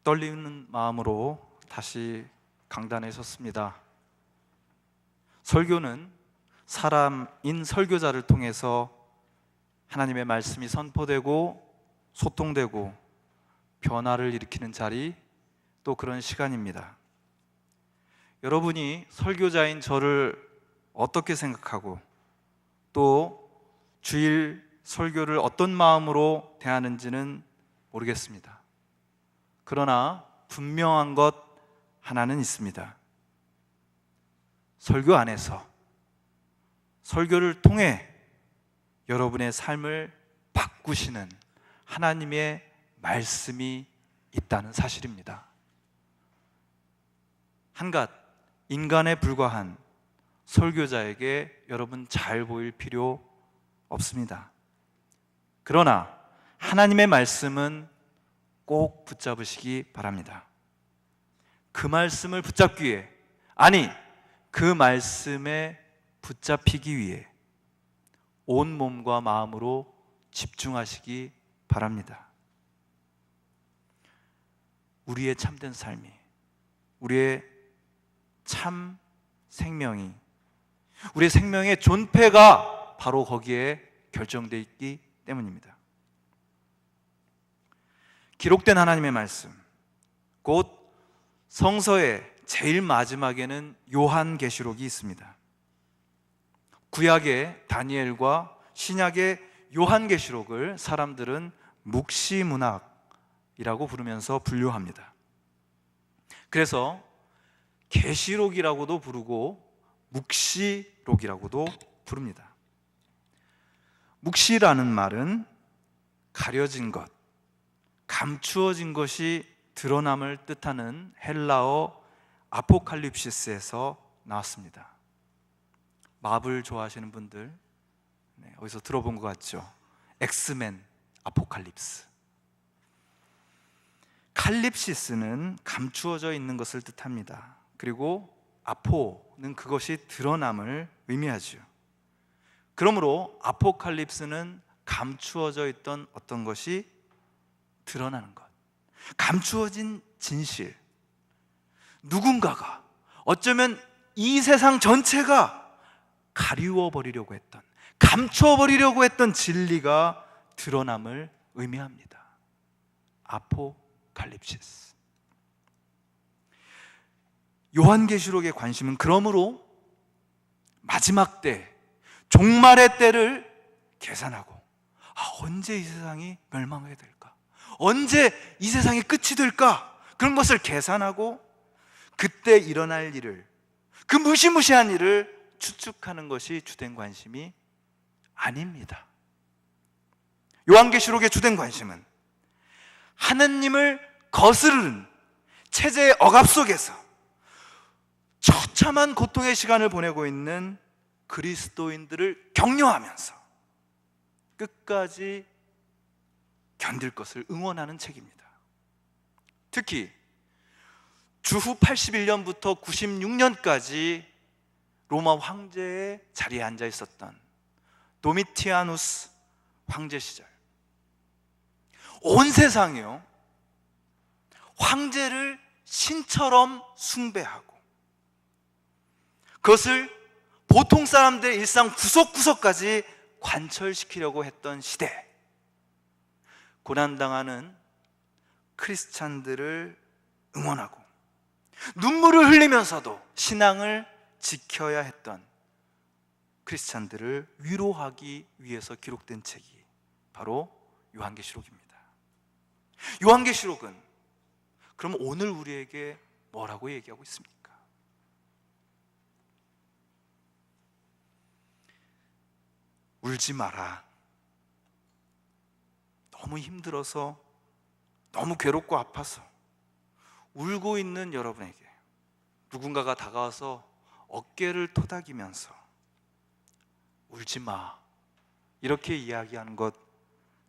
떨리는 마음으로 다시 강단에 섰습니다. 설교는 사람인 설교자를 통해서 하나님의 말씀이 선포되고 소통되고 변화를 일으키는 자리, 또 그런 시간입니다. 여러분이 설교자인 저를 어떻게 생각하고 또 주일 설교를 어떤 마음으로 대하는지는 모르겠습니다. 그러나 분명한 것 하나는 있습니다. 설교 안에서, 설교를 통해 여러분의 삶을 바꾸시는 하나님의 말씀이 있다는 사실입니다. 한갓 인간에 불과한 설교자에게 여러분 잘 보일 필요 없습니다. 그러나 하나님의 말씀은 꼭 붙잡으시기 바랍니다. 그 말씀을 붙잡기 위해, 아니 그 말씀에 붙잡히기 위해 온 몸과 마음으로 집중하시기 바랍니다. 우리의 참된 삶이, 우리의 참 생명이, 우리의 생명의 존폐가 바로 거기에 결정되어 있기 때문입니다. 기록된 하나님의 말씀, 곧 성서의 제일 마지막에는 요한계시록이 있습니다. 구약의 다니엘과 신약의 요한계시록을 사람들은 묵시문학이라고 부르면서 분류합니다. 그래서 계시록이라고도 부르고 묵시록이라고도 부릅니다. 묵시라는 말은 가려진 것, 감추어진 것이 드러남을 뜻하는 헬라어 아포칼립시스에서 나왔습니다. 마블 좋아하시는 분들 어디서 들어본 것 같죠? 엑스맨 아포칼립스. 칼립시스는 감추어져 있는 것을 뜻합니다. 그리고 아포는 그것이 드러남을 의미하죠. 그러므로 아포칼립스는 감추어져 있던 어떤 것이 드러나는 것, 감추어진 진실, 누군가가 어쩌면 이 세상 전체가 가리워버리려고 했던, 감춰버리려고 했던 진리가 드러남을 의미합니다. 아포칼립시스. 요한계시록의 관심은 그러므로 마지막 때, 종말의 때를 계산하고, 언제 이 세상이 멸망하게 될까? 언제 이 세상이 끝이 될까? 그런 것을 계산하고 그때 일어날 일을, 그 무시무시한 일을 추측하는 것이 주된 관심이 아닙니다. 요한계시록의 주된 관심은 하느님을 거스르는 체제의 억압 속에서 처참한 고통의 시간을 보내고 있는 그리스도인들을 격려하면서 끝까지 견딜 것을 응원하는 책입니다. 특히 주후 81년부터 96년까지 로마 황제의 자리에 앉아 있었던 도미티아누스 황제 시절, 온 세상이요 황제를 신처럼 숭배하고 그것을 보통 사람들의 일상 구석구석까지 관철시키려고 했던 시대, 고난당하는 크리스찬들을 응원하고 눈물을 흘리면서도 신앙을 지켜야 했던 크리스찬들을 위로하기 위해서 기록된 책이 바로 요한계시록입니다. 요한계시록은 그럼 오늘 우리에게 뭐라고 얘기하고 있습니까? 울지 마라. 너무 힘들어서, 너무 괴롭고 아파서 울고 있는 여러분에게 누군가가 다가와서 어깨를 토닥이면서 울지 마, 이렇게 이야기하는 것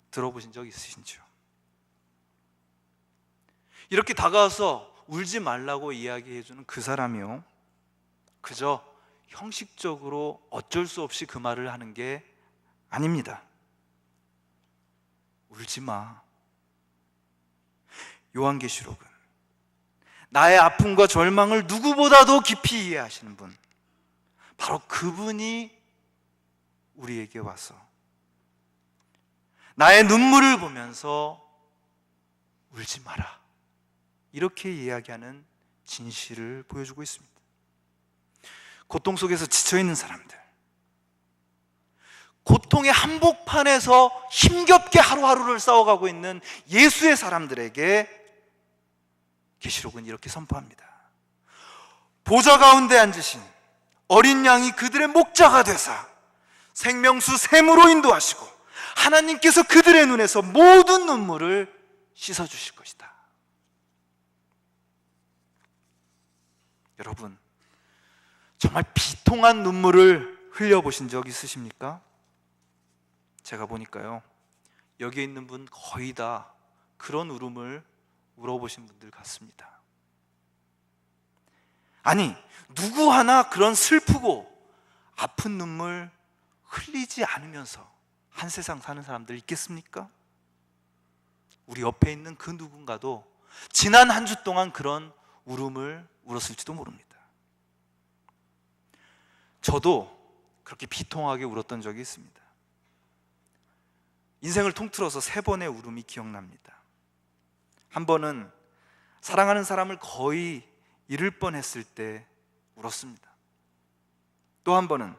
들어보신 적 있으신지요? 이렇게 다가와서 울지 말라고 이야기해주는 그 사람이요, 그저 형식적으로 어쩔 수 없이 그 말을 하는 게 아닙니다. 울지 마. 요한계시록은 나의 아픔과 절망을 누구보다도 깊이 이해하시는 분, 바로 그분이 우리에게 와서 나의 눈물을 보면서 울지 마라, 이렇게 이야기하는 진실을 보여주고 있습니다. 고통 속에서 지쳐있는 사람들, 고통의 한복판에서 힘겹게 하루하루를 싸워가고 있는 예수의 사람들에게 계시록은 이렇게 선포합니다. 보좌 가운데 앉으신 어린 양이 그들의 목자가 되사 생명수 샘으로 인도하시고 하나님께서 그들의 눈에서 모든 눈물을 씻어주실 것이다. 여러분, 정말 비통한 눈물을 흘려보신 적 있으십니까? 제가 보니까요, 여기에 있는 분 거의 다 그런 울음을 울어보신 분들 같습니다. 아니, 누구 하나 그런 슬프고 아픈 눈물 흘리지 않으면서 한 세상 사는 사람들 있겠습니까? 우리 옆에 있는 그 누군가도 지난 한 주 동안 그런 울음을 울었을지도 모릅니다. 저도 그렇게 비통하게 울었던 적이 있습니다. 인생을 통틀어서 3번의 울음이 기억납니다. 한 번은 사랑하는 사람을 거의 잃을 뻔했을 때 울었습니다. 또 한 번은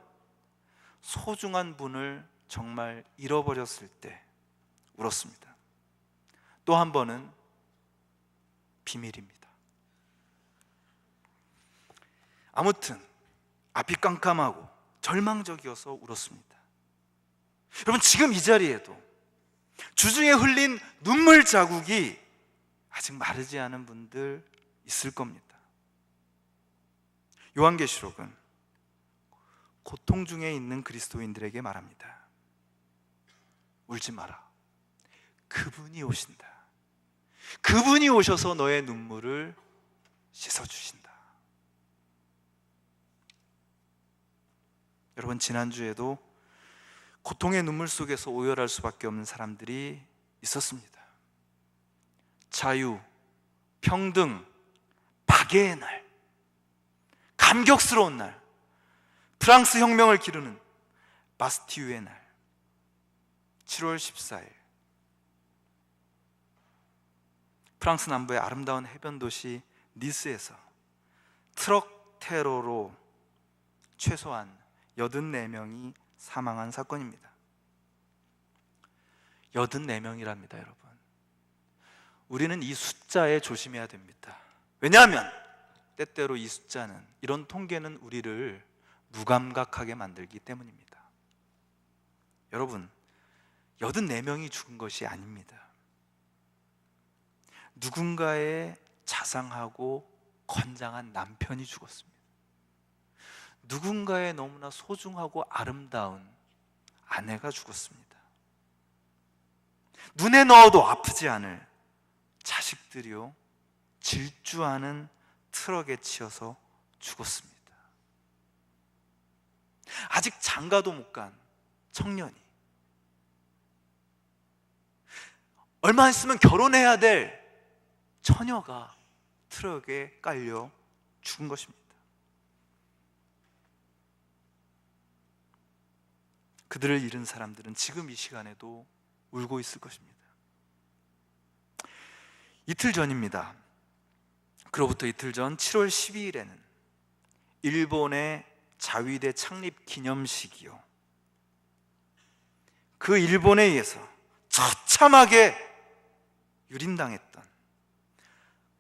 소중한 분을 정말 잃어버렸을 때 울었습니다. 또 한 번은 비밀입니다. 아무튼 앞이 깜깜하고 절망적이어서 울었습니다. 여러분, 지금 이 자리에도 주중에 흘린 눈물 자국이 아직 마르지 않은 분들 있을 겁니다. 요한계시록은 고통 중에 있는 그리스도인들에게 말합니다. 울지 마라. 그분이 오신다. 그분이 오셔서 너의 눈물을 씻어주신다. 여러분, 지난주에도 고통의 눈물 속에서 오열할 수밖에 없는 사람들이 있었습니다. 자유, 평등, 박애의 날, 감격스러운 날, 프랑스 혁명을 기르는 바스티유의 날, 7월 14일 프랑스 남부의 아름다운 해변 도시 니스에서 트럭 테러로 최소한 84명이 사망한 사건입니다. 84명이랍니다, 여러분. 우리는 이 숫자에 조심해야 됩니다. 왜냐하면 때때로 이 숫자는, 이런 통계는 우리를 무감각하게 만들기 때문입니다. 여러분, 84명이 죽은 것이 아닙니다. 누군가의 자상하고 건장한 남편이 죽었습니다. 누군가의 너무나 소중하고 아름다운 아내가 죽었습니다. 눈에 넣어도 아프지 않을 자식들이요, 질주하는 트럭에 치여서 죽었습니다. 아직 장가도 못 간 청년이, 얼마 있으면 결혼해야 될 처녀가 트럭에 깔려 죽은 것입니다. 그들을 잃은 사람들은 지금 이 시간에도 울고 있을 것입니다. 이틀 전입니다. 그로부터 이틀 전 7월 12일에는 일본의 자위대 창립 기념식이요, 그 일본에 의해서 처참하게 유린당했던,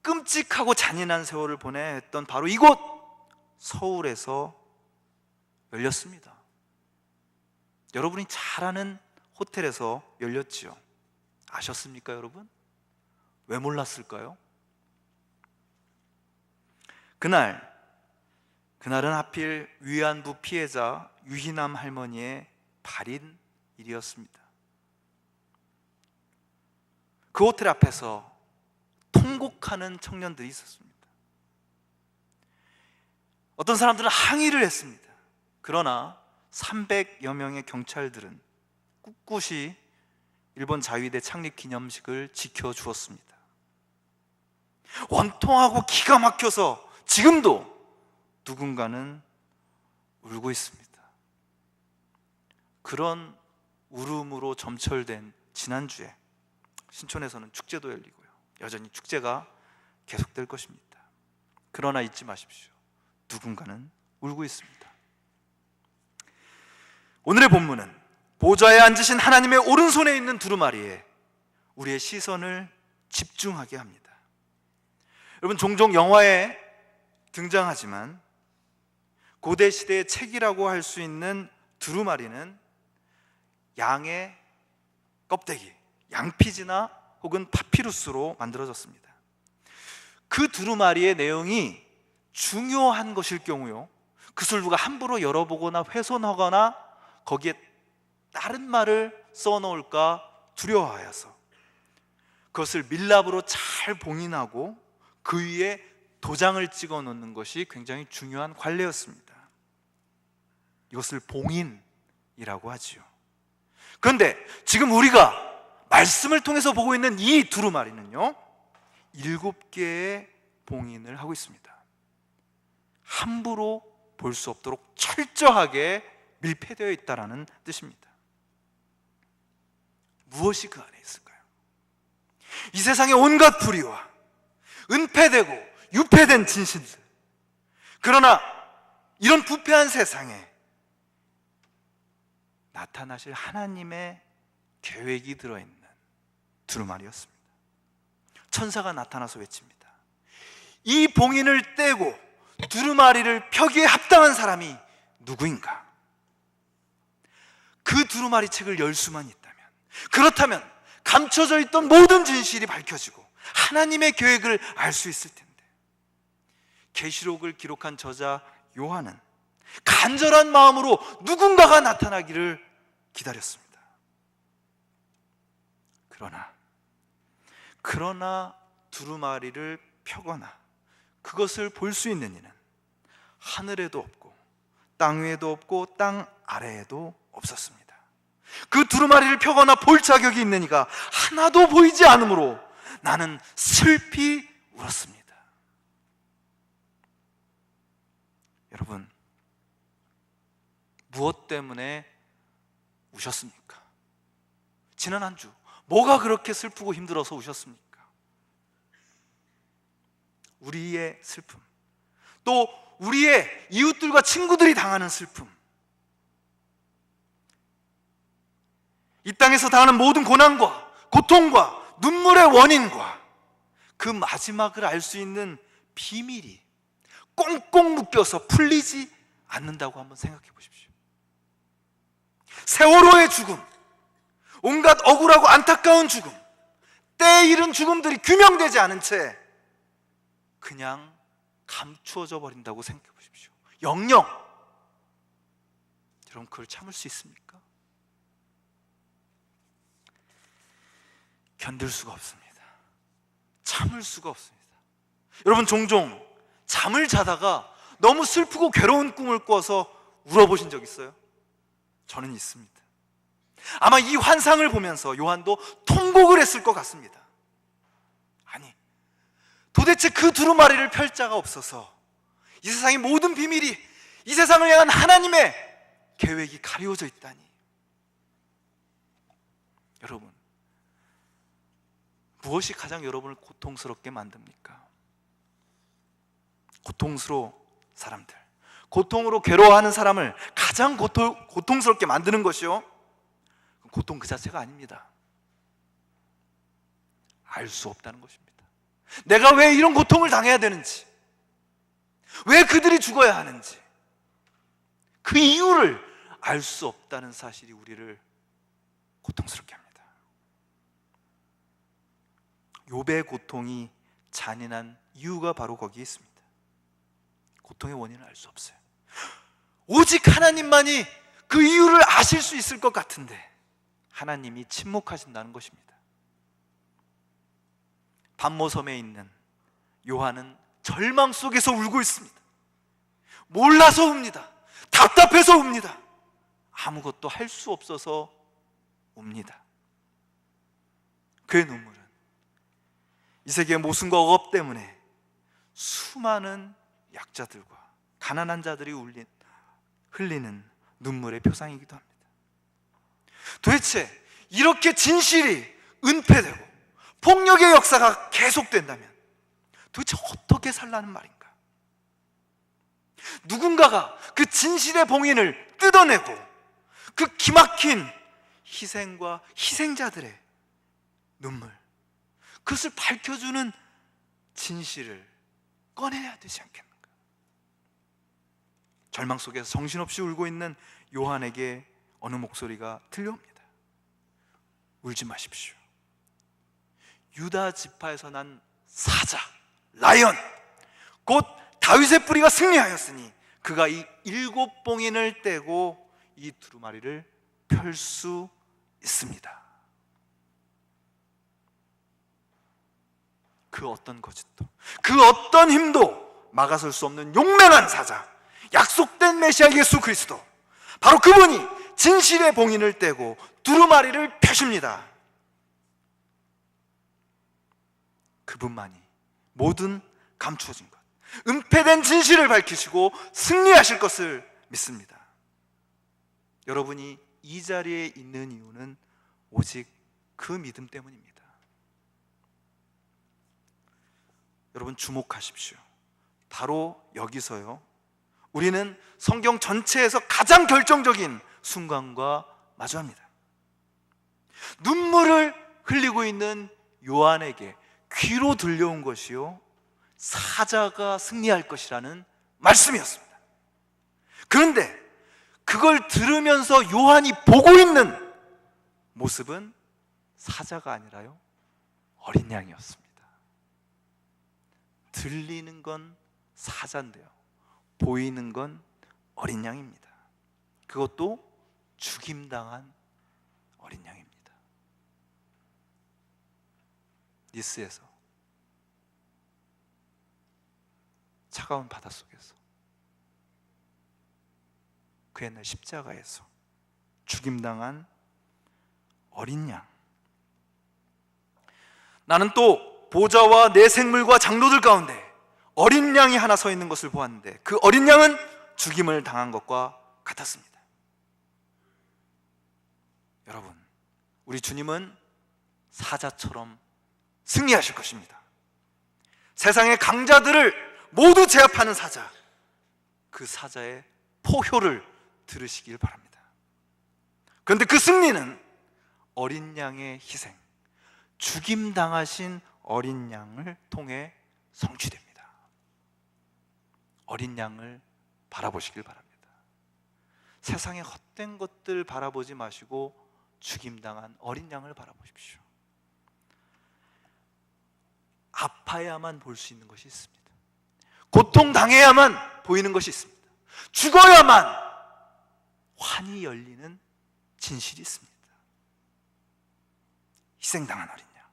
끔찍하고 잔인한 세월을 보내야 했던 바로 이곳 서울에서 열렸습니다. 여러분이 잘 아는 호텔에서 열렸지요. 아셨습니까, 여러분? 왜 몰랐을까요? 그날은 하필 위안부 피해자 유희남 할머니의 발인일이었습니다. 그 호텔 앞에서 통곡하는 청년들이 있었습니다. 어떤 사람들은 항의를 했습니다. 그러나 300여 명의 경찰들은 꿋꿋이 일본 자위대 창립 기념식을 지켜주었습니다. 원통하고 기가 막혀서 지금도 누군가는 울고 있습니다. 그런 울음으로 점철된 지난주에 신촌에서는 축제도 열리고요, 여전히 축제가 계속될 것입니다. 그러나 잊지 마십시오. 누군가는 울고 있습니다. 오늘의 본문은 보좌에 앉으신 하나님의 오른손에 있는 두루마리에 우리의 시선을 집중하게 합니다. 여러분, 종종 영화에 등장하지만 고대 시대의 책이라고 할 수 있는 두루마리는 양의 껍데기, 양피지나 혹은 파피루스로 만들어졌습니다. 그 두루마리의 내용이 중요한 것일 경우요, 그것을 누가 함부로 열어보거나 훼손하거나 거기에 다른 말을 써놓을까 두려워하여서 그것을 밀랍으로 잘 봉인하고 그 위에 도장을 찍어 놓는 것이 굉장히 중요한 관례였습니다. 이것을 봉인이라고 하지요. 그런데 지금 우리가 말씀을 통해서 보고 있는 이 두루마리는요, 7개의 봉인을 하고 있습니다. 함부로 볼 수 없도록 철저하게 밀폐되어 있다는 뜻입니다. 무엇이 그 안에 있을까요? 이 세상의 온갖 불의와 은폐되고 유폐된 진실들, 그러나 이런 부패한 세상에 나타나실 하나님의 계획이 들어있는 두루마리였습니다. 천사가 나타나서 외칩니다. 이 봉인을 떼고 두루마리를 펴기에 합당한 사람이 누구인가? 그 두루마리 책을 열 수만 있다면, 그렇다면 감춰져 있던 모든 진실이 밝혀지고 하나님의 계획을 알 수 있을 텐데, 계시록을 기록한 저자 요한은 간절한 마음으로 누군가가 나타나기를 기다렸습니다. 그러나 두루마리를 펴거나 그것을 볼 수 있는 이는 하늘에도 없고 땅 위에도 없고 땅 아래에도 없었습니다. 그 두루마리를 펴거나 볼 자격이 있는 이가 하나도 보이지 않으므로 나는 슬피 울었습니다. 여러분, 무엇 때문에 우셨습니까? 지난 한 주 뭐가 그렇게 슬프고 힘들어서 우셨습니까? 우리의 슬픔, 또 우리의 이웃들과 친구들이 당하는 슬픔, 이 땅에서 당하는 모든 고난과 고통과 눈물의 원인과 그 마지막을 알 수 있는 비밀이 꽁꽁 묶여서 풀리지 않는다고 한번 생각해 보십시오. 세월호의 죽음, 온갖 억울하고 안타까운 죽음, 때에 이른 죽음들이 규명되지 않은 채 그냥 감추어져 버린다고 생각해 보십시오. 영영. 여러분, 그걸 참을 수 있습니까? 견딜 수가 없습니다. 참을 수가 없습니다. 여러분, 종종 잠을 자다가 너무 슬프고 괴로운 꿈을 꿔서 울어보신 적 있어요? 저는 있습니다. 아마 이 환상을 보면서 요한도 통곡을 했을 것 같습니다. 아니, 도대체 그 두루마리를 펼 자가 없어서 이 세상의 모든 비밀이 이 세상을 향한 하나님의 계획이 가리워져 있다니. 여러분, 무엇이 가장 여러분을 고통스럽게 만듭니까? 고통스러운 사람들, 고통으로 괴로워하는 사람을 가장 고통스럽게 만드는 것이요, 고통 그 자체가 아닙니다. 알 수 없다는 것입니다. 내가 왜 이런 고통을 당해야 되는지, 왜 그들이 죽어야 하는지, 그 이유를 알 수 없다는 사실이 우리를 고통스럽게 합니다. 욥의 고통이 잔인한 이유가 바로 거기에 있습니다. 고통의 원인을 알 수 없어요. 오직 하나님만이 그 이유를 아실 수 있을 것 같은데 하나님이 침묵하신다는 것입니다. 반모섬에 있는 요한은 절망 속에서 울고 있습니다. 몰라서 웁니다. 답답해서 웁니다. 아무것도 할 수 없어서 웁니다. 그의 눈물은 이 세계의 모순과 억압 때문에 수많은 약자들과 가난한 자들이 흘리는 눈물의 표상이기도 합니다. 도대체 이렇게 진실이 은폐되고 폭력의 역사가 계속된다면 도대체 어떻게 살라는 말인가? 누군가가 그 진실의 봉인을 뜯어내고 그 기막힌 희생과 희생자들의 눈물, 그것을 밝혀주는 진실을 꺼내야 되지 않겠는가? 절망 속에서 정신없이 울고 있는 요한에게 어느 목소리가 들려옵니다. 울지 마십시오. 유다 지파에서 난 사자, 라이언, 곧 다윗의 뿌리가 승리하였으니 그가 이 7봉인을 떼고 이 두루마리를 펼 수 있습니다. 그 어떤 거짓도, 그 어떤 힘도 막아설 수 없는 용맹한 사자, 약속된 메시아 예수 그리스도, 바로 그분이 진실의 봉인을 떼고 두루마리를 펴십니다. 그분만이 모든 감추어진 것, 은폐된 진실을 밝히시고 승리하실 것을 믿습니다. 여러분이 이 자리에 있는 이유는 오직 그 믿음 때문입니다. 여러분 주목하십시오. 바로 여기서요, 우리는 성경 전체에서 가장 결정적인 순간과 마주합니다. 눈물을 흘리고 있는 요한에게 귀로 들려온 것이요, 사자가 승리할 것이라는 말씀이었습니다. 그런데 그걸 들으면서 요한이 보고 있는 모습은 사자가 아니라요, 어린 양이었습니다. 들리는 건 사자인데요, 보이는 건 어린 양입니다. 그것도 죽임당한 어린 양입니다. 니스에서, 차가운 바닷속에서, 그 옛날 십자가에서 죽임당한 어린 양. 나는 또 보좌와 내 생물과 장로들 가운데 어린 양이 하나 서 있는 것을 보았는데 그 어린 양은 죽임을 당한 것과 같았습니다. 여러분, 우리 주님은 사자처럼 승리하실 것입니다. 세상의 강자들을 모두 제압하는 사자, 그 사자의 포효를 들으시길 바랍니다. 그런데 그 승리는 어린 양의 희생, 죽임당하신 어린 양을 통해 성취됩니다. 어린 양을 바라보시길 바랍니다. 세상의 헛된 것들 바라보지 마시고 죽임당한 어린 양을 바라보십시오. 아파야만 볼 수 있는 것이 있습니다. 고통당해야만 보이는 것이 있습니다. 죽어야만 환히 열리는 진실이 있습니다. 희생당한 어린 양,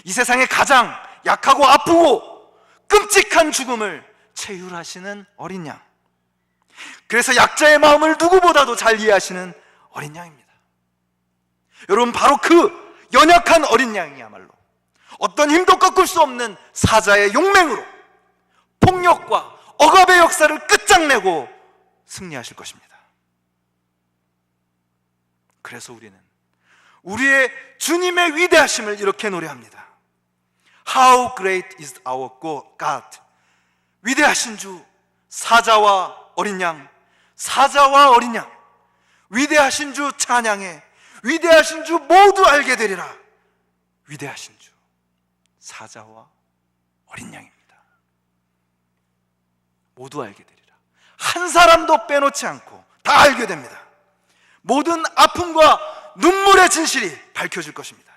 이 세상에 가장 약하고 아프고 끔찍한 죽음을 체휼하시는 어린 양, 그래서 약자의 마음을 누구보다도 잘 이해하시는 어린 양입니다. 여러분, 바로 그 연약한 어린 양이야말로 어떤 힘도 꺾을 수 없는 사자의 용맹으로 폭력과 억압의 역사를 끝장내고 승리하실 것입니다. 그래서 우리는 우리의 주님의 위대하심을 이렇게 노래합니다. How great is our God. 위대하신 주, 사자와 어린 양, 사자와 어린 양, 위대하신 주 찬양해. 위대하신 주 모두 알게 되리라. 위대하신 주, 사자와 어린 양입니다. 모두 알게 되리라. 한 사람도 빼놓지 않고 다 알게 됩니다. 모든 아픔과 눈물의 진실이 밝혀질 것입니다.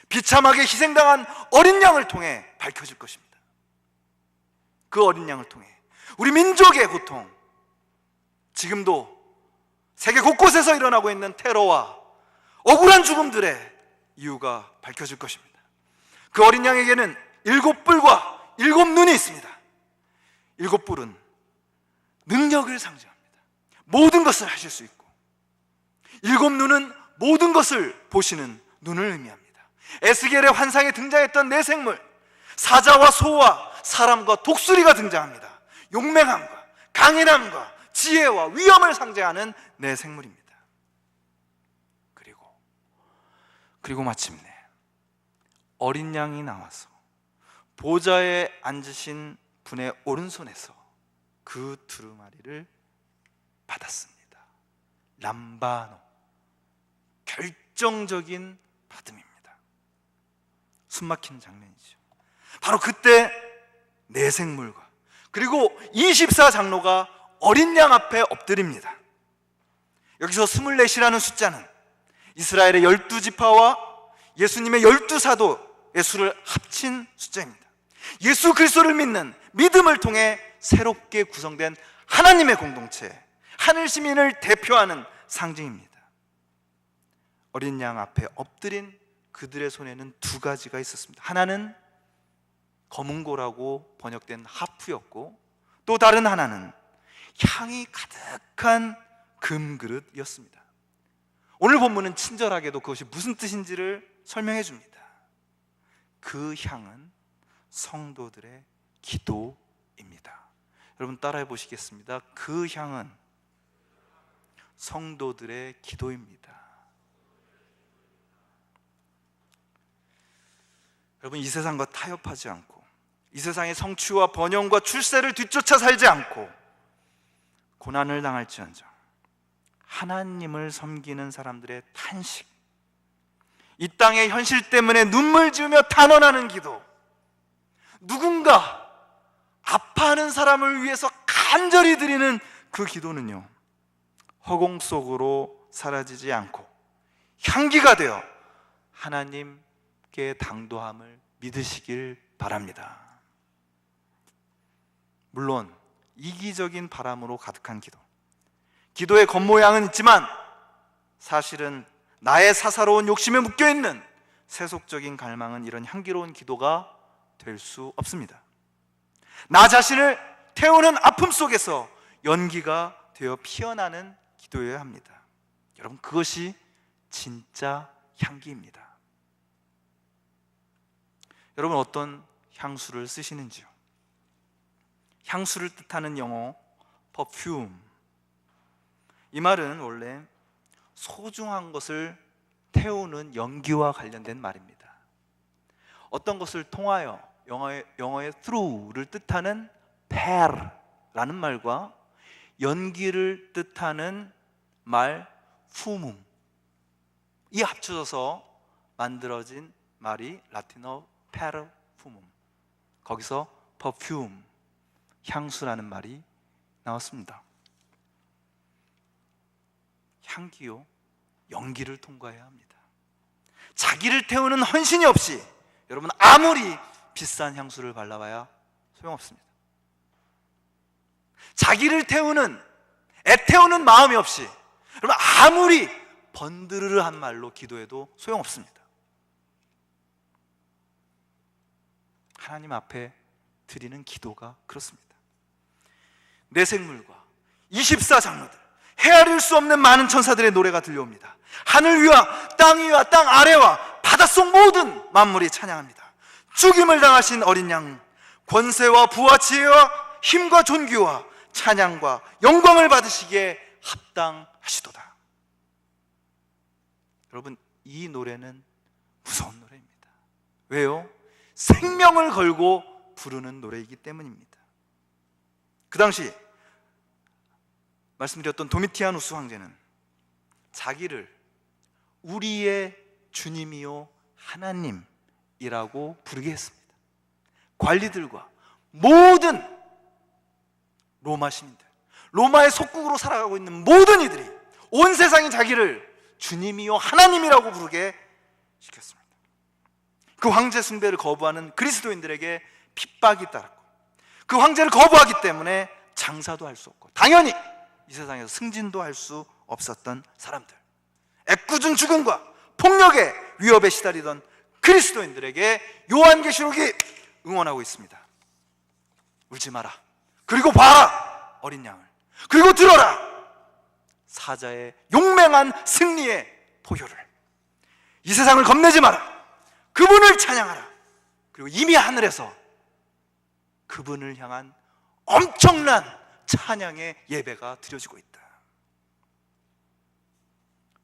비참하게 희생당한 어린 양을 통해 밝혀질 것입니다. 그 어린 양을 통해 우리 민족의 고통, 지금도 세계 곳곳에서 일어나고 있는 테러와 억울한 죽음들의 이유가 밝혀질 것입니다. 그 어린 양에게는 7뿔과 7눈이 있습니다. 7뿔은 능력을 상징합니다. 모든 것을 하실 수 있고, 7눈은 모든 것을 보시는 눈을 의미합니다. 에스겔의 환상에 등장했던 내 생물, 사자와 소와 사람과 독수리가 등장합니다. 용맹함과 강인함과 지혜와 위엄을 상징하는 내 생물입니다. 그리고 마침내 어린 양이 나와서 보좌에 앉으신 분의 오른손에서 그 두루마리를 받았습니다. 람바노, 결정적인 받음입니다. 숨막히는 장면이죠. 바로 그때 내 생물과 그리고 24장로가 어린 양 앞에 엎드립니다. 여기서 24이라는 숫자는 이스라엘의 12지파와 예수님의 12사도의 수를 합친 숫자입니다. 예수 그리스도를 믿는 믿음을 통해 새롭게 구성된 하나님의 공동체, 하늘 시민을 대표하는 상징입니다. 어린 양 앞에 엎드린 그들의 손에는 두 가지가 있었습니다. 하나는 검은고라고 번역된 하프였고, 또 다른 하나는 향이 가득한 금그릇이었습니다. 오늘 본문은 친절하게도 그것이 무슨 뜻인지를 설명해 줍니다. 그 향은 성도들의 기도입니다. 여러분 따라해 보시겠습니다. 그 향은 성도들의 기도입니다. 여러분, 이 세상과 타협하지 않고 이 세상의 성취와 번영과 출세를 뒤쫓아 살지 않고 고난을 당할지언정 하나님을 섬기는 사람들의 탄식, 이 땅의 현실 때문에 눈물 지으며 탄원하는 기도, 누군가 아파하는 사람을 위해서 간절히 드리는 그 기도는요, 허공 속으로 사라지지 않고 향기가 되어 하나님께 당도함을 믿으시길 바랍니다. 물론 이기적인 바람으로 가득한 기도의 겉모양은 있지만 사실은 나의 사사로운 욕심에 묶여있는 세속적인 갈망은 이런 향기로운 기도가 될 수 없습니다. 나 자신을 태우는 아픔 속에서 연기가 되어 피어나는 기도여야 합니다. 여러분, 그것이 진짜 향기입니다. 여러분, 어떤 향수를 쓰시는지요? 향수를 뜻하는 영어 perfume, 이 말은 원래 소중한 것을 태우는 연기와 관련된 말입니다. 어떤 것을 통하여, 영어의 through를 뜻하는 per라는 말과 연기를 뜻하는 말 fumum, 이 합쳐져서 만들어진 말이 라틴어 perfumum, 거기서 perfume, 향수라는 말이 나왔습니다. 향기요, 연기를 통과해야 합니다. 자기를 태우는 헌신이 없이 여러분 아무리 비싼 향수를 발라봐야 소용없습니다. 자기를 태우는, 애태우는 마음이 없이 여러분 아무리 번드르르한 말로 기도해도 소용없습니다. 하나님 앞에 드리는 기도가 그렇습니다. 내 생물과 24장로들, 헤아릴 수 없는 많은 천사들의 노래가 들려옵니다. 하늘 위와 땅 위와 땅 아래와 바닷속 모든 만물이 찬양합니다. 죽임을 당하신 어린 양, 권세와 부와 지혜와 힘과 존귀와 찬양과 영광을 받으시기에 합당하시도다. 여러분, 이 노래는 무서운 노래입니다. 왜요? 생명을 걸고 부르는 노래이기 때문입니다. 그 당시 말씀드렸던 도미티아누스 황제는 자기를 우리의 주님이요 하나님이라고 부르게 했습니다. 관리들과 모든 로마 시민들, 로마의 속국으로 살아가고 있는 모든 이들이 온 세상이 자기를 주님이요 하나님이라고 부르게 시켰습니다. 그 황제 숭배를 거부하는 그리스도인들에게 핍박이 따랐고, 그 황제를 거부하기 때문에 장사도 할 수 없고 당연히 이 세상에서 승진도 할 수 없었던 사람들, 애꿎은 죽음과 폭력의 위협에 시달리던 그리스도인들에게 요한계시록이 응원하고 있습니다. 울지 마라, 그리고 봐라 어린 양을, 그리고 들어라 사자의 용맹한 승리의 포효를. 이 세상을 겁내지 마라, 그분을 찬양하라. 그리고 이미 하늘에서 그분을 향한 엄청난 찬양의 예배가 드려지고 있다.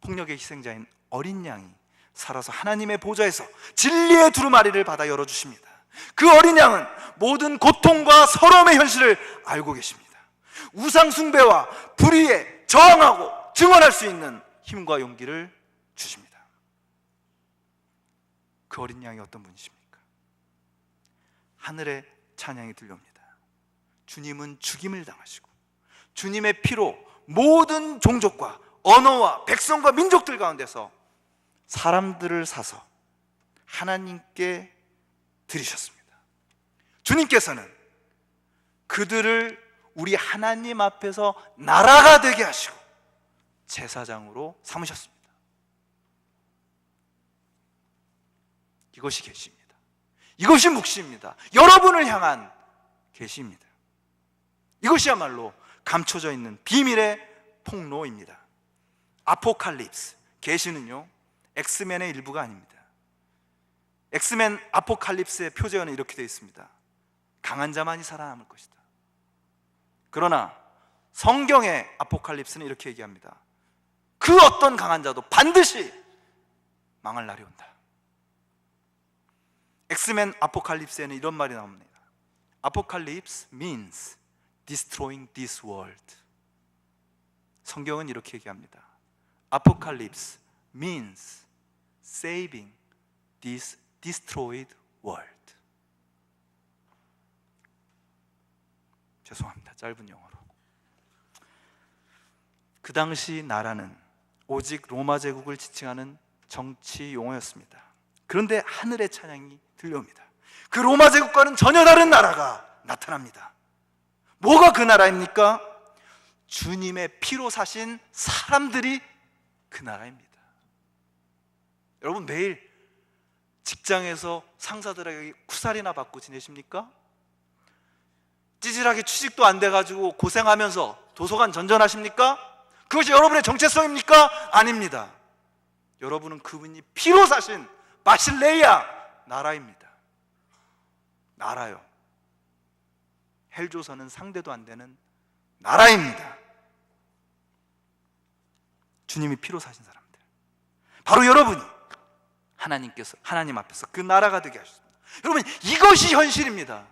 폭력의 희생자인 어린 양이 살아서 하나님의 보좌에서 진리의 두루마리를 받아 열어주십니다. 그 어린 양은 모든 고통과 서러움의 현실을 알고 계십니다. 우상 숭배와 불의에 저항하고 증언할 수 있는 힘과 용기를 주십니다. 그 어린 양이 어떤 분이십니까? 하늘의 찬양이 들려옵니다. 주님은 죽임을 당하시고 주님의 피로 모든 종족과 언어와 백성과 민족들 가운데서 사람들을 사서 하나님께 드리셨습니다. 주님께서는 그들을 우리 하나님 앞에서 나라가 되게 하시고 제사장으로 삼으셨습니다. 이것이 계시입니다. 이것이 묵시입니다. 여러분을 향한 계시입니다. 이것이야말로 감춰져 있는 비밀의 폭로입니다. 아포칼립스, 계시는요 엑스맨의 일부가 아닙니다. 엑스맨 아포칼립스의 표제어는 이렇게 되어 있습니다. 강한 자만이 살아남을 것이다. 그러나 성경의 아포칼립스는 이렇게 얘기합니다. 그 어떤 강한 자도 반드시 망할 날이 온다. 엑스맨 아포칼립스에는 이런 말이 나옵니다. Apocalypse means destroying this world. 성경은 이렇게 얘기합니다. Apocalypse means saving this destroyed world. 죄송합니다. 짧은 영어로. 그 당시 나라는 오직 로마 제국을 지칭하는 정치 용어였습니다. 그런데 하늘의 찬양이 들려옵니다. 그 로마 제국과는 전혀 다른 나라가 나타납니다. 뭐가 그 나라입니까? 주님의 피로 사신 사람들이 그 나라입니다. 여러분 매일 직장에서 상사들에게 쿠살이나 받고 지내십니까? 찌질하게 취직도 안 돼가지고 고생하면서 도서관 전전하십니까? 그것이 여러분의 정체성입니까? 아닙니다. 여러분은 그분이 피로 사신 바실레이아 나라입니다. 나라요. 헬조선은 상대도 안 되는 나라입니다. 주님이 피로 사신 사람들, 바로 여러분이 하나님께서 하나님 앞에서 그 나라가 되게 하셨습니다. 여러분 이것이 현실입니다.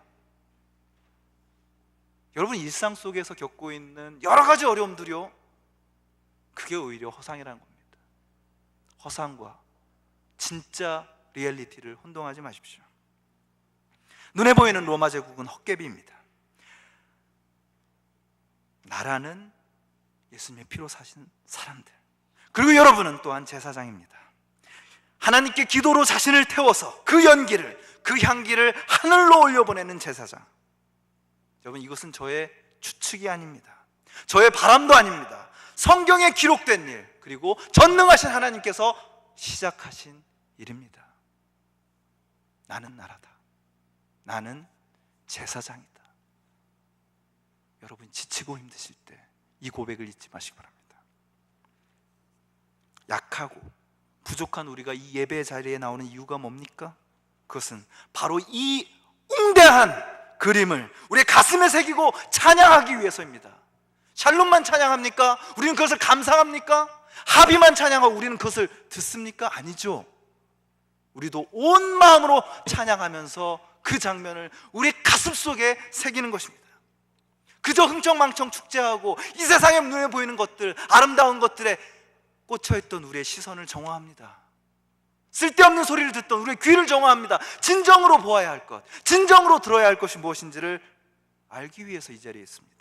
여러분 일상 속에서 겪고 있는 여러 가지 어려움들이요, 그게 오히려 허상이라는 겁니다. 허상과 진짜 리얼리티를 혼동하지 마십시오. 눈에 보이는 로마 제국은 헛개비입니다. 나라는 예수님의 피로 사신 사람들, 그리고 여러분은 또한 제사장입니다. 하나님께 기도로 자신을 태워서 그 연기를, 그 향기를 하늘로 올려보내는 제사장. 여러분 이것은 저의 추측이 아닙니다. 저의 바람도 아닙니다. 성경에 기록된 일, 그리고 전능하신 하나님께서 시작하신 일입니다. 나는 나라다. 나는 제사장이다. 여러분 지치고 힘드실 때 이 고백을 잊지 마시기 바랍니다. 약하고 부족한 우리가 이 예배 자리에 나오는 이유가 뭡니까? 그것은 바로 이 웅대한 그림을 우리의 가슴에 새기고 찬양하기 위해서입니다. 샬롬만 찬양합니까? 우리는 그것을 감상합니까? 합의만 찬양하고 우리는 그것을 듣습니까? 아니죠. 우리도 온 마음으로 찬양하면서 그 장면을 우리 가슴 속에 새기는 것입니다. 그저 흥청망청 축제하고 이 세상에 눈에 보이는 것들, 아름다운 것들에 꽂혀있던 우리의 시선을 정화합니다. 쓸데없는 소리를 듣던 우리의 귀를 정화합니다. 진정으로 보아야 할 것, 진정으로 들어야 할 것이 무엇인지를 알기 위해서 이 자리에 있습니다.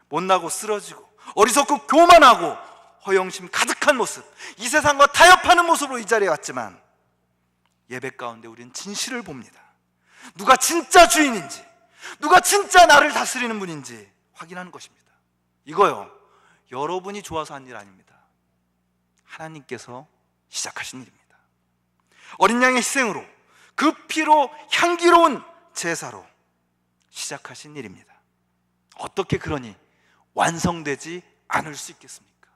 못나고 쓰러지고 어리석고 교만하고 허영심 가득한 모습, 이 세상과 타협하는 모습으로 이 자리에 왔지만 예배 가운데 우리는 진실을 봅니다. 누가 진짜 주인인지, 누가 진짜 나를 다스리는 분인지 확인하는 것입니다. 이거요, 여러분이 좋아서 한 일 아닙니다. 하나님께서 시작하신 일입니다. 어린 양의 희생으로, 그 피로 향기로운 제사로 시작하신 일입니다. 어떻게 그러니 완성되지 않을 수 있겠습니까?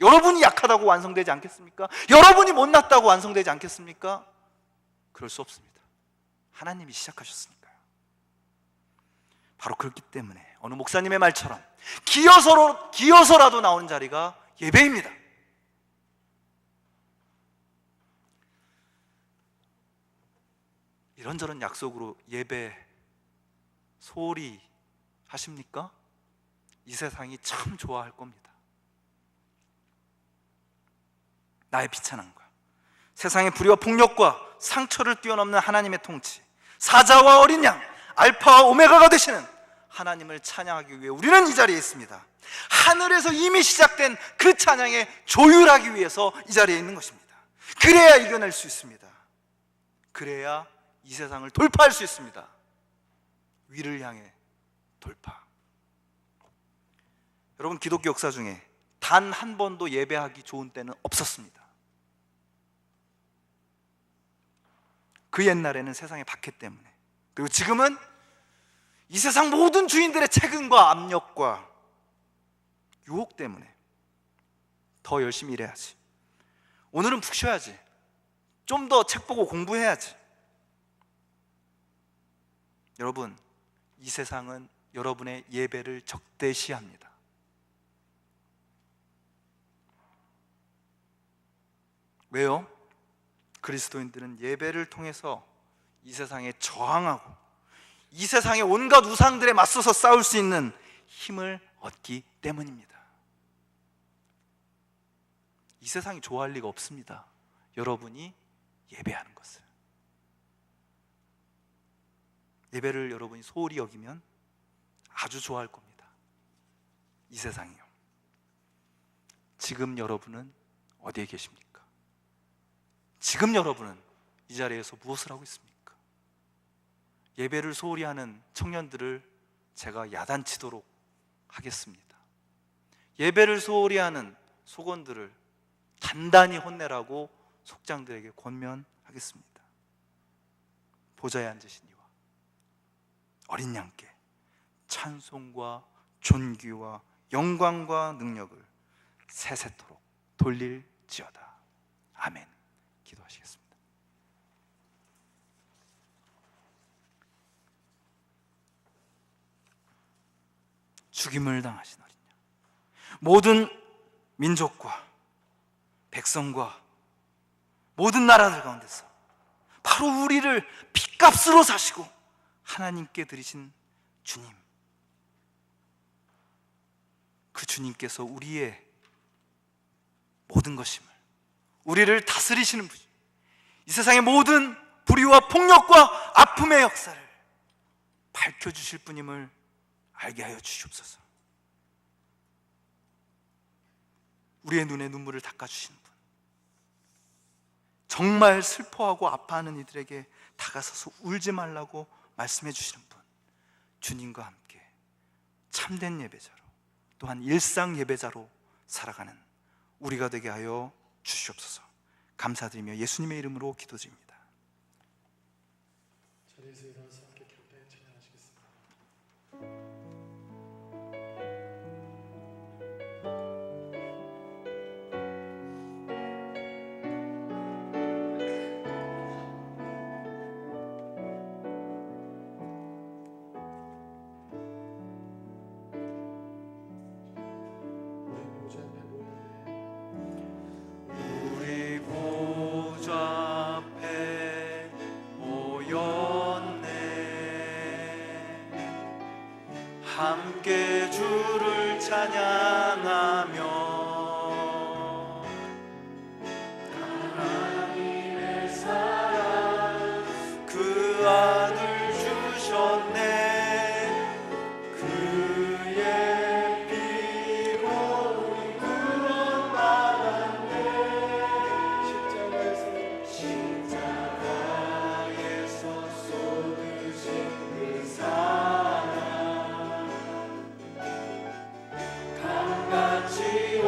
여러분이 약하다고 완성되지 않겠습니까? 여러분이 못났다고 완성되지 않겠습니까? 그럴 수 없습니다. 하나님이 시작하셨으니까요. 바로 그렇기 때문에 어느 목사님의 말처럼 기어서라도 나오는 자리가 예배입니다. 이런저런 약속으로 예배 소홀히 하십니까? 이 세상이 참 좋아할 겁니다. 나의 비천함과 세상의 불의와 폭력과 상처를 뛰어넘는 하나님의 통치, 사자와 어린 양, 알파와 오메가가 되시는 하나님을 찬양하기 위해 우리는 이 자리에 있습니다. 하늘에서 이미 시작된 그 찬양에 조율하기 위해서 이 자리에 있는 것입니다. 그래야 이겨낼 수 있습니다. 그래야 이 세상을 돌파할 수 있습니다. 위를 향해 돌파. 여러분, 기독교 역사 중에 단 한 번도 예배하기 좋은 때는 없었습니다. 그 옛날에는 세상의 박해 때문에, 그리고 지금은 이 세상 모든 주인들의 책임과 압력과 유혹 때문에 더 열심히 일해야지, 오늘은 푹 쉬어야지, 좀 더 책 보고 공부해야지. 여러분, 이 세상은 여러분의 예배를 적대시합니다. 왜요? 그리스도인들은 예배를 통해서 이 세상에 저항하고 이 세상의 온갖 우상들에 맞서서 싸울 수 있는 힘을 얻기 때문입니다. 이 세상이 좋아할 리가 없습니다. 여러분이 예배하는 것을. 예배를 여러분이 소홀히 여기면 아주 좋아할 겁니다. 이 세상이요. 지금 여러분은 어디에 계십니까? 지금 여러분은 이 자리에서 무엇을 하고 있습니까? 예배를 소홀히 하는 청년들을 제가 야단치도록 하겠습니다. 예배를 소홀히 하는 속원들을 단단히 혼내라고 속장들에게 권면하겠습니다. 보좌에 앉으신 이와 어린 양께 찬송과 존귀와 영광과 능력을 세세토록 돌릴지어다. 아멘. 기도하시겠습니다. 죽임을 당하신 어린 양, 모든 민족과 백성과 모든 나라들 가운데서 바로 우리를 핏값으로 사시고 하나님께 드리신 주님, 그 주님께서 우리의 모든 것임을, 우리를 다스리시는 분이, 이 세상의 모든 불의와 폭력과 아픔의 역사를 밝혀주실 분임을 알게 하여 주시옵소서. 우리의 눈에 눈물을 닦아주시는 분, 정말 슬퍼하고 아파하는 이들에게 다가서서 울지 말라고 말씀해 주시는 분, 주님과 함께 참된 예배자로, 또한 일상 예배자로 살아가는 우리가 되게 하여 주시옵소서. 감사드리며 예수님의 이름으로 기도드립니다. 자리에서 일어나서 함께 기도해 찬양하시겠습니다. 함께 주를 찬양하며 하나님의 사랑 그 아들 주셨네. 그의 피로 우리 구원받았네. 십자가에서 쏟으신 그 사랑 같이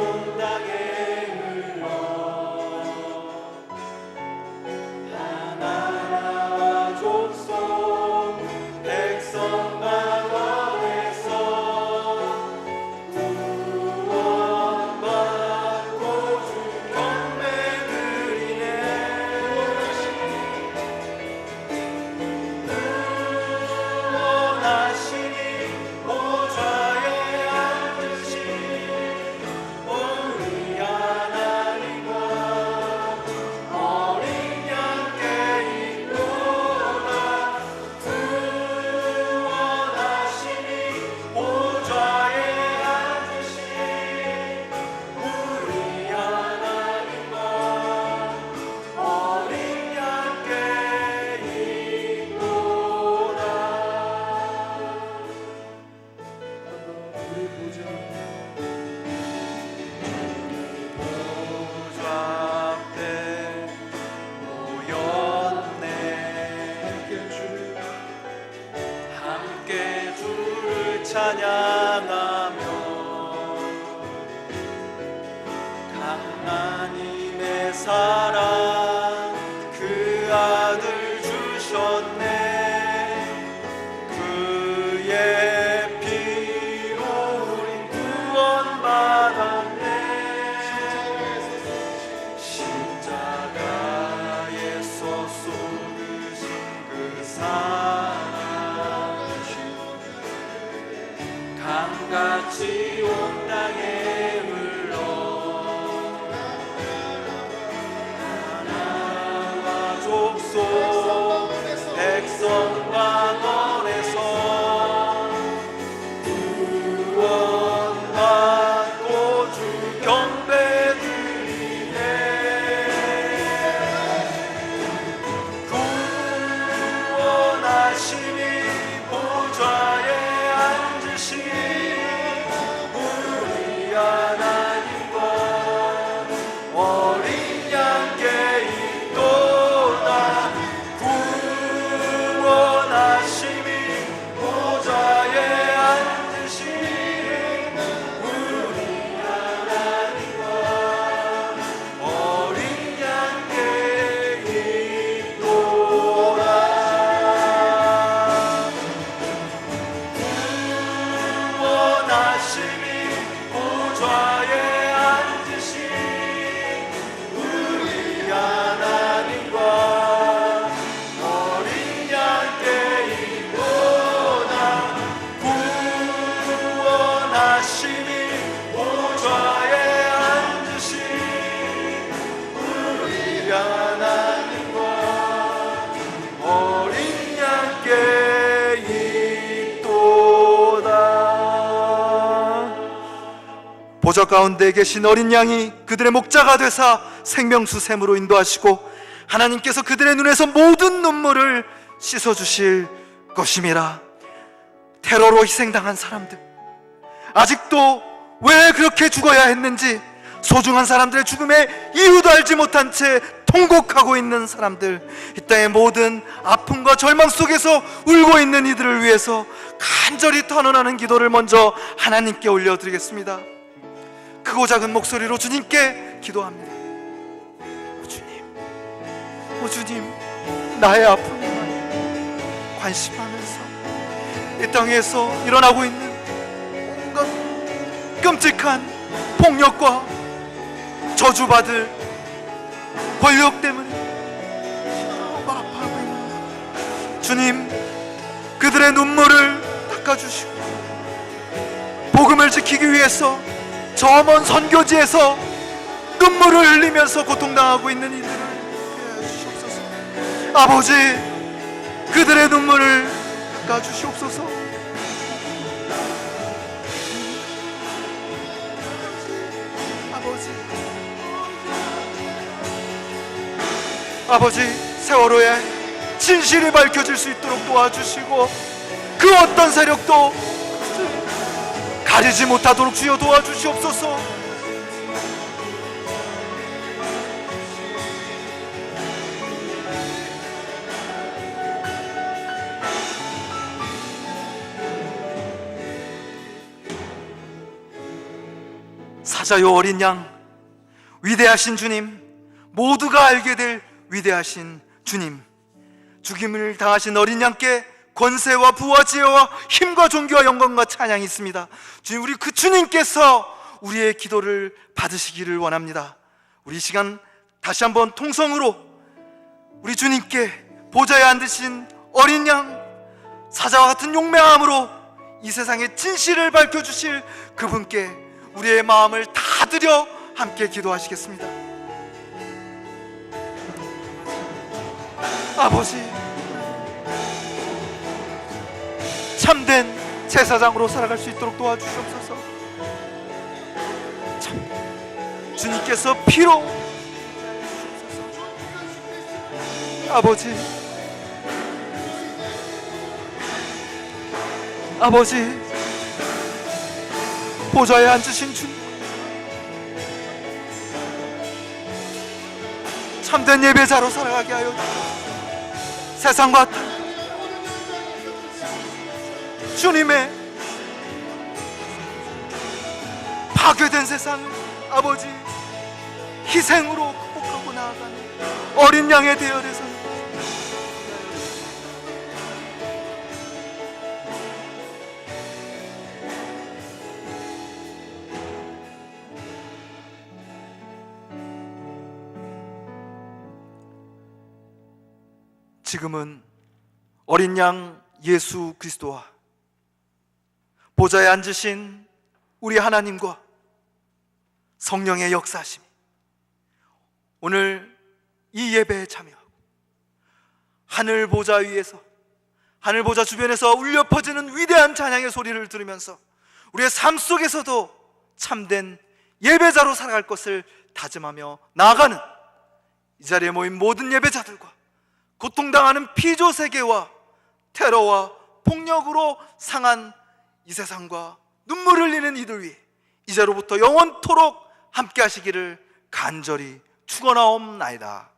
찬양하며 하나님의 사랑 그 아들 주셨네. 그의 피로 우린 구원받았네. 십자가에서 쏟으신 그 사랑 강같이 온 땅에 흘러 나라와 족속 백성 방언에서 구원받고 주 경배드리네. 구원하시니 보좌에 앉으신 우리 하나님과 어린 양께 있도다. 구원하심이 보좌에 앉으신 우리 하나님과 어린 양께 있도다. 구원하심이 보좌에 앉으신 우리 하나님과 어린 양께 있도다. 구원하심이 보좌에 앉으신 우리 하나님과 어린 양께 있도다. 보좌 가운데 계신 어린 양이 그들의 목자가 되사 생명수 샘으로 인도하시고 하나님께서 그들의 눈에서 모든 눈물을 씻어주실 것임이라. 테러로 희생당한 사람들, 아직도 왜 그렇게 죽어야 했는지 소중한 사람들의 죽음의 이유도 알지 못한 채 통곡하고 있는 사람들, 이 땅의 모든 아픔과 절망 속에서 울고 있는 이들을 위해서 간절히 탄원하는 기도를 먼저 하나님께 올려드리겠습니다. 크고 작은 목소리로 주님께 기도합니다. 오 주님, 나의 아픔에 관심하면서 이 땅에서 일어나고 있는 온갖 끔찍한 폭력과 저주받을 권력 때문에 너무 아파하고 있는 주님, 그들의 눈물을 닦아주시고 복음을 지키기 위해서 저 먼 선교지에서 눈물을 흘리면서 고통당하고 있는 이들을 피하여 주시옵소서. 아버지, 그들의 눈물을 닦아주시옵소서. 아버지, 세월호에 진실이 밝혀질 수 있도록 도와주시고 그 어떤 세력도 가리지 못하도록 주여 도와주시옵소서. 사자요 어린 양, 위대하신 주님, 모두가 알게 될 위대하신 주님, 죽임을 당하신 어린 양께 권세와 부와 지혜와 힘과 존귀와 영광과 찬양이 있습니다. 주님, 우리 그 주님께서 우리의 기도를 받으시기를 원합니다. 우리 이 시간 다시 한번 통성으로 우리 주님께 보좌에 앉으신 어린 양, 사자와 같은 용맹함으로 이 세상의 진실을 밝혀주실 그분께 우리의 마음을 다 드려 함께 기도하시겠습니다. 아버지, 참된 제사장으로 살아갈 수 있도록 도와주시옵소서. 주님께서 피로 아버지, 보좌에 앉으신 주님, 참된 예배자로 살아가게 하여 주옵소서. 세상과 주님의 파괴된 세상을 아버지 희생으로 극복하고 나아가는 어린 양의 대열에서 지금은 어린 양 예수 그리스도와 보좌에 앉으신 우리 하나님과 성령의 역사하심이 오늘 이 예배에 참여하고 하늘 보좌 위에서, 하늘 보좌 주변에서 울려 퍼지는 위대한 찬양의 소리를 들으면서 우리의 삶 속에서도 참된 예배자로 살아갈 것을 다짐하며 나아가는 이 자리에 모인 모든 예배자들과 고통당하는 피조 세계와 테러와 폭력으로 상한 이 세상과 눈물을 흘리는 이들 위해 이제로부터 영원토록 함께 하시기를 간절히 축원하옵나이다.